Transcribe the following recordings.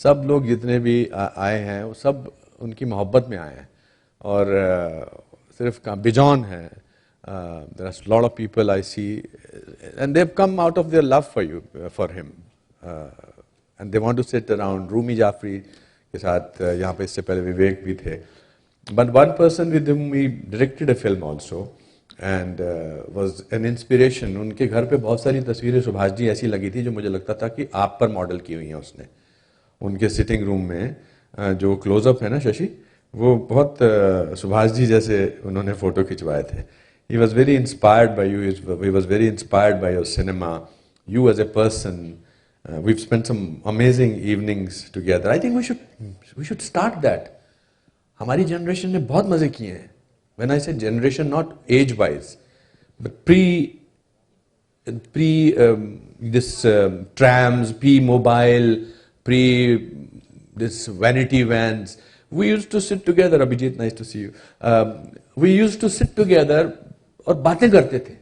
सब लोग जितने भी आए हैं वो सब उनकी मोहब्बत में आए हैं और सिर्फ बिजॉन है. There are a lot of people I see and they've come out of their love for you, for him, and they want to sit around. Rumi Jafri के साथ यहाँ पे इससे पहले विवेक भी थे. But one person with whom we directed a film also and was an inspiration. उनके घर पे बहुत सारी तस्वीरें सुभाष जी ऐसी लगी थी जो मुझे लगता था कि आप पर मॉडल की हुई हैं उसने. उनके सिटिंग रूम में जो क्लोजअप है ना शशि, वो बहुत सुभाष जी जैसे उन्होंने फोटो खिंचवाए थे. He was very inspired by you. He was very inspired by your cinema. You as a person. We've spent some amazing evenings together. I think we should start that. हमारी generation ने बहुत मजे किए हैं. When I say generation, not age-wise, but pre this trams, pre-mobile, pre this vanity vans. We used to sit together. Abhijit, nice to see you. We used to sit together और बातें करते थे.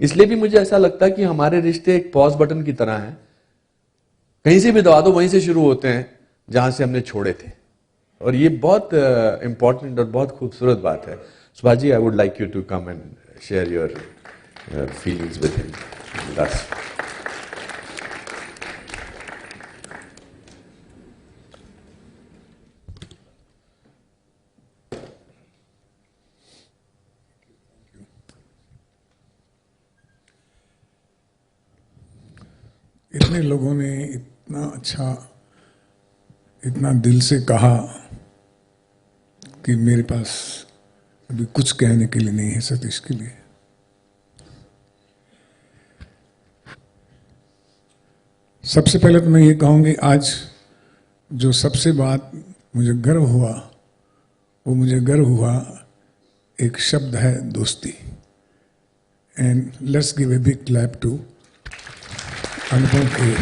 इसलिए भी मुझे ऐसा लगता है कि हमारे रिश्ते एक पॉज बटन की तरह हैं. कहीं से भी दबा दो वहीं से शुरू होते हैं जहां से हमने छोड़े थे. और ये बहुत इंपॉर्टेंट और बहुत खूबसूरत बात है. Subhash ji, I would like you to come and share your feelings with him, with us. इतने लोगों ने इतना अच्छा, इतना दिल से कहा कि मेरे पास अभी कुछ कहने के लिए नहीं है सतीश के लिए. सबसे पहले तो मैं ये कहूँगी, आज जो सबसे बात मुझे गर्व हुआ, वो मुझे गर्व हुआ एक शब्द है दोस्ती. And let's give a big clap to Anupam के,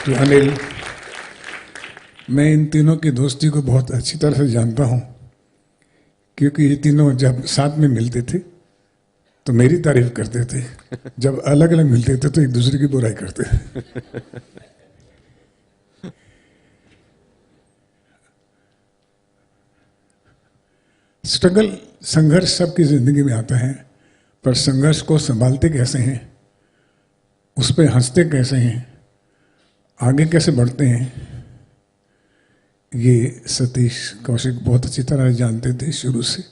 टू अनिल. मैं इन तीनों की दोस्ती को बहुत अच्छी तरह से जानता हूं, क्योंकि ये तीनों जब साथ में मिलते थे तो मेरी तारीफ करते थे, जब अलग अलग मिलते थे तो एक दूसरे की बुराई करते थे. स्ट्रगल, संघर्ष सबकी जिंदगी में आता है, पर संघर्ष को संभालते कैसे हैं, उस पर हंसते कैसे हैं, आगे कैसे बढ़ते हैं, ये सतीश कौशिक बहुत अच्छी तरह जानते थे शुरू से.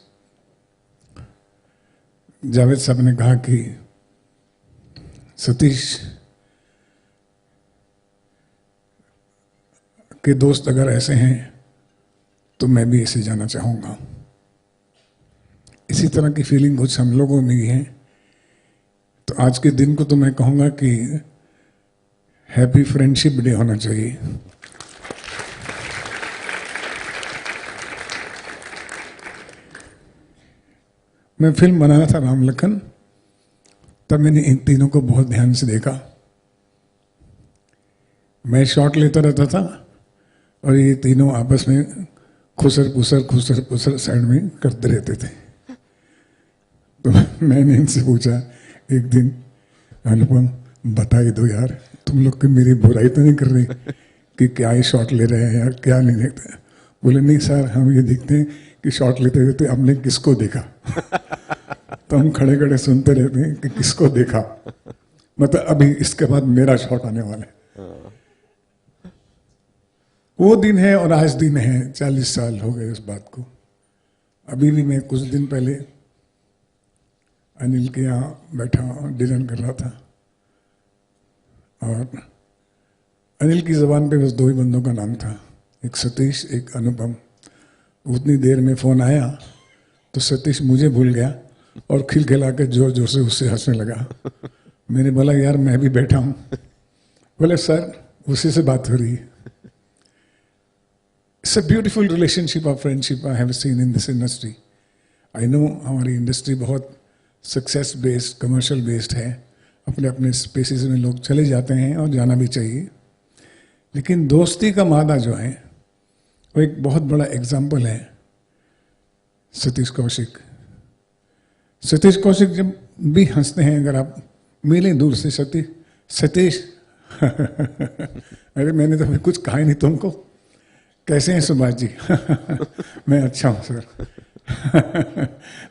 जावेद साहब ने कहा कि सतीश के दोस्त अगर ऐसे हैं तो मैं भी ऐसे जाना चाहूँगा. इसी तरह की फीलिंग कुछ हम लोगों में ही है. तो आज के दिन को तो मैं कहूँगा कि हैप्पी फ्रेंडशिप डे होना चाहिए. मैं फिल्म बना रहा था राम लखन, तब मैंने इन तीनों को बहुत ध्यान से देखा. मैं शॉट लेता रहता था और ये तीनों आपस में खुसर पुसर साइड में करते रहते थे. तो मैंने इनसे पूछा एक दिन, अनुपम बता ही दो यार, तुम लोग की मेरी बुराई तो नहीं कर रही कि क्या ही शॉट ले रहे हैं यार, क्या नहीं देखते. बोले नहीं सर, हम ये देखते हैं कि शॉट लेते हुए हमने किसको देखा. तो हम खड़े खड़े सुनते रहते हैं कि किसको देखा, मतलब अभी इसके बाद मेरा शॉट आने वाला है. वो दिन है और आज दिन है. 40 साल हो गए इस बात को. अभी भी मैं कुछ दिन पहले अनिल के यहाँ बैठा डिनर कर रहा था और अनिल की ज़बान पे बस 2 ही बंदों का नाम था, एक सतीश, एक अनुपम. उतनी देर में फ़ोन आया तो सतीश मुझे भूल गया और खिलखिला के जोर जोर से उससे हंसने लगा. मैंने बोला यार मैं भी बैठा हूँ. बोले सर उसी से बात हो रही है. It's a beautiful relationship of friendship I have seen in this industry. I know हमारी इंडस्ट्री बहुत सक्सेस बेस्ड, कमर्शियल बेस्ड है. अपने अपने स्पेसिस में लोग चले जाते हैं और जाना भी चाहिए, लेकिन दोस्ती का मादा जो है वो एक बहुत बड़ा एग्जाम्पल है सतीश कौशिक. सतीश कौशिक जब भी हंसते हैं, अगर आप मिले दूर से, सतीश अरे मैंने तो अभी कुछ कहा ही नहीं तुमको। कैसे हैं सुभाष जी? मैं अच्छा हूँ सर।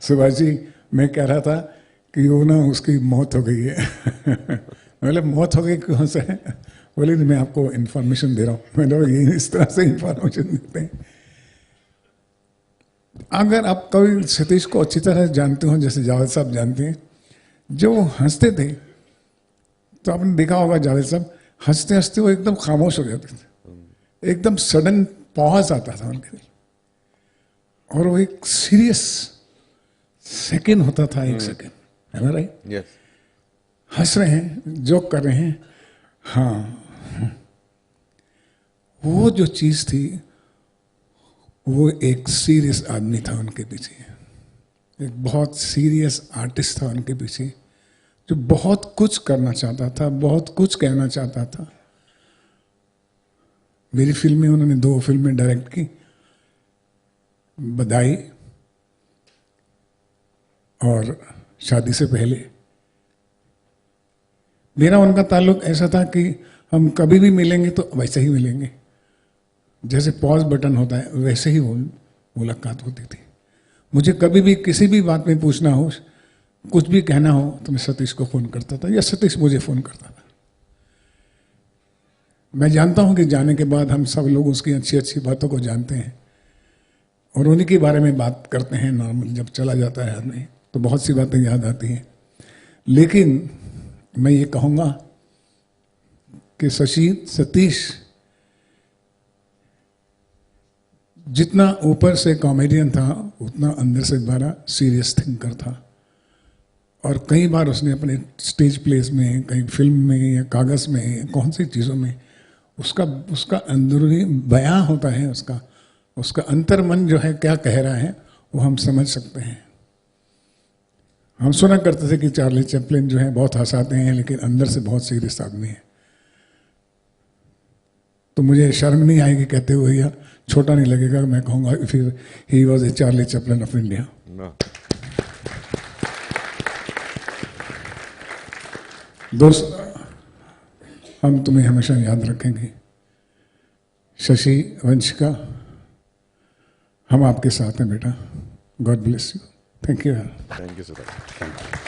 सुभाष जी, मैं कह रहा था कि वो ना उसकी मौत हो गई है। मतलब मौत हो गई कौन सा है? बोले मैं आपको इन्फॉर्मेशन दे रहा हूँ। मतलब ये इस तरह से इन्फॉर्मेशन देते हैं। अगर आप कभी सतीश को अच्छी तरह जानते हो, जैसे जावेद साहब जानते हैं, जो वो हंसते थे तो आपने देखा होगा जावेद साहब हंसते हंसते वो एकदम खामोश हो जाते थे, एकदम सडन पॉज आता था उनके दिल, और वो एक सीरियस सेकंड होता था, एक सेकंड, है ना राइट? Yes. हंस रहे हैं, जोक कर रहे हैं, हाँ, वो जो चीज थी वो एक सीरियस आदमी था उनके पीछे, एक बहुत सीरियस आर्टिस्ट था उनके पीछे, जो बहुत कुछ करना चाहता था, बहुत कुछ कहना चाहता था। मेरी फिल्में उन्होंने 2 फिल्में डायरेक्ट की, बधाई और शादी से पहले। मेरा उनका ताल्लुक ऐसा था कि हम कभी भी मिलेंगे तो वैसे ही मिलेंगे, जैसे पॉज बटन होता है वैसे ही वो मुलाकात होती थी। मुझे कभी भी किसी भी बात में पूछना हो, कुछ भी कहना हो, तो मैं सतीश को फोन करता था या सतीश मुझे फोन करता था। मैं जानता हूं कि जाने के बाद हम सब लोग उसकी अच्छी अच्छी बातों को जानते हैं और उन्हीं के बारे में बात करते हैं। नॉर्मल जब चला जाता है आदमी तो बहुत सी बातें याद आती हैं, लेकिन मैं ये कहूँगा कि सतीश जितना ऊपर से कॉमेडियन था उतना अंदर से बड़ा सीरियस थिंकर था। और कई बार उसने अपने स्टेज प्लेस में, कहीं फिल्म में या कागज़ में, कौन सी चीज़ों में उसका अंदरूनी बयां होता है, उसका अंतर्मन जो है क्या कह रहा है वो हम समझ सकते हैं। हम सुना करते थे कि चार्ली चैपलिन जो है बहुत हंसाते हैं लेकिन अंदर से बहुत सीरियस आदमी है। तो मुझे शर्म नहीं आएगी कहते हुए या छोटा नहीं लगेगा, मैं कहूँगा फिर he was a Charlie Chaplin of India. दोस्त, हम तुम्हें हमेशा याद रखेंगे। शशि वंशिका, हम आपके साथ हैं बेटा। God bless you. Thank you. Thank you so much.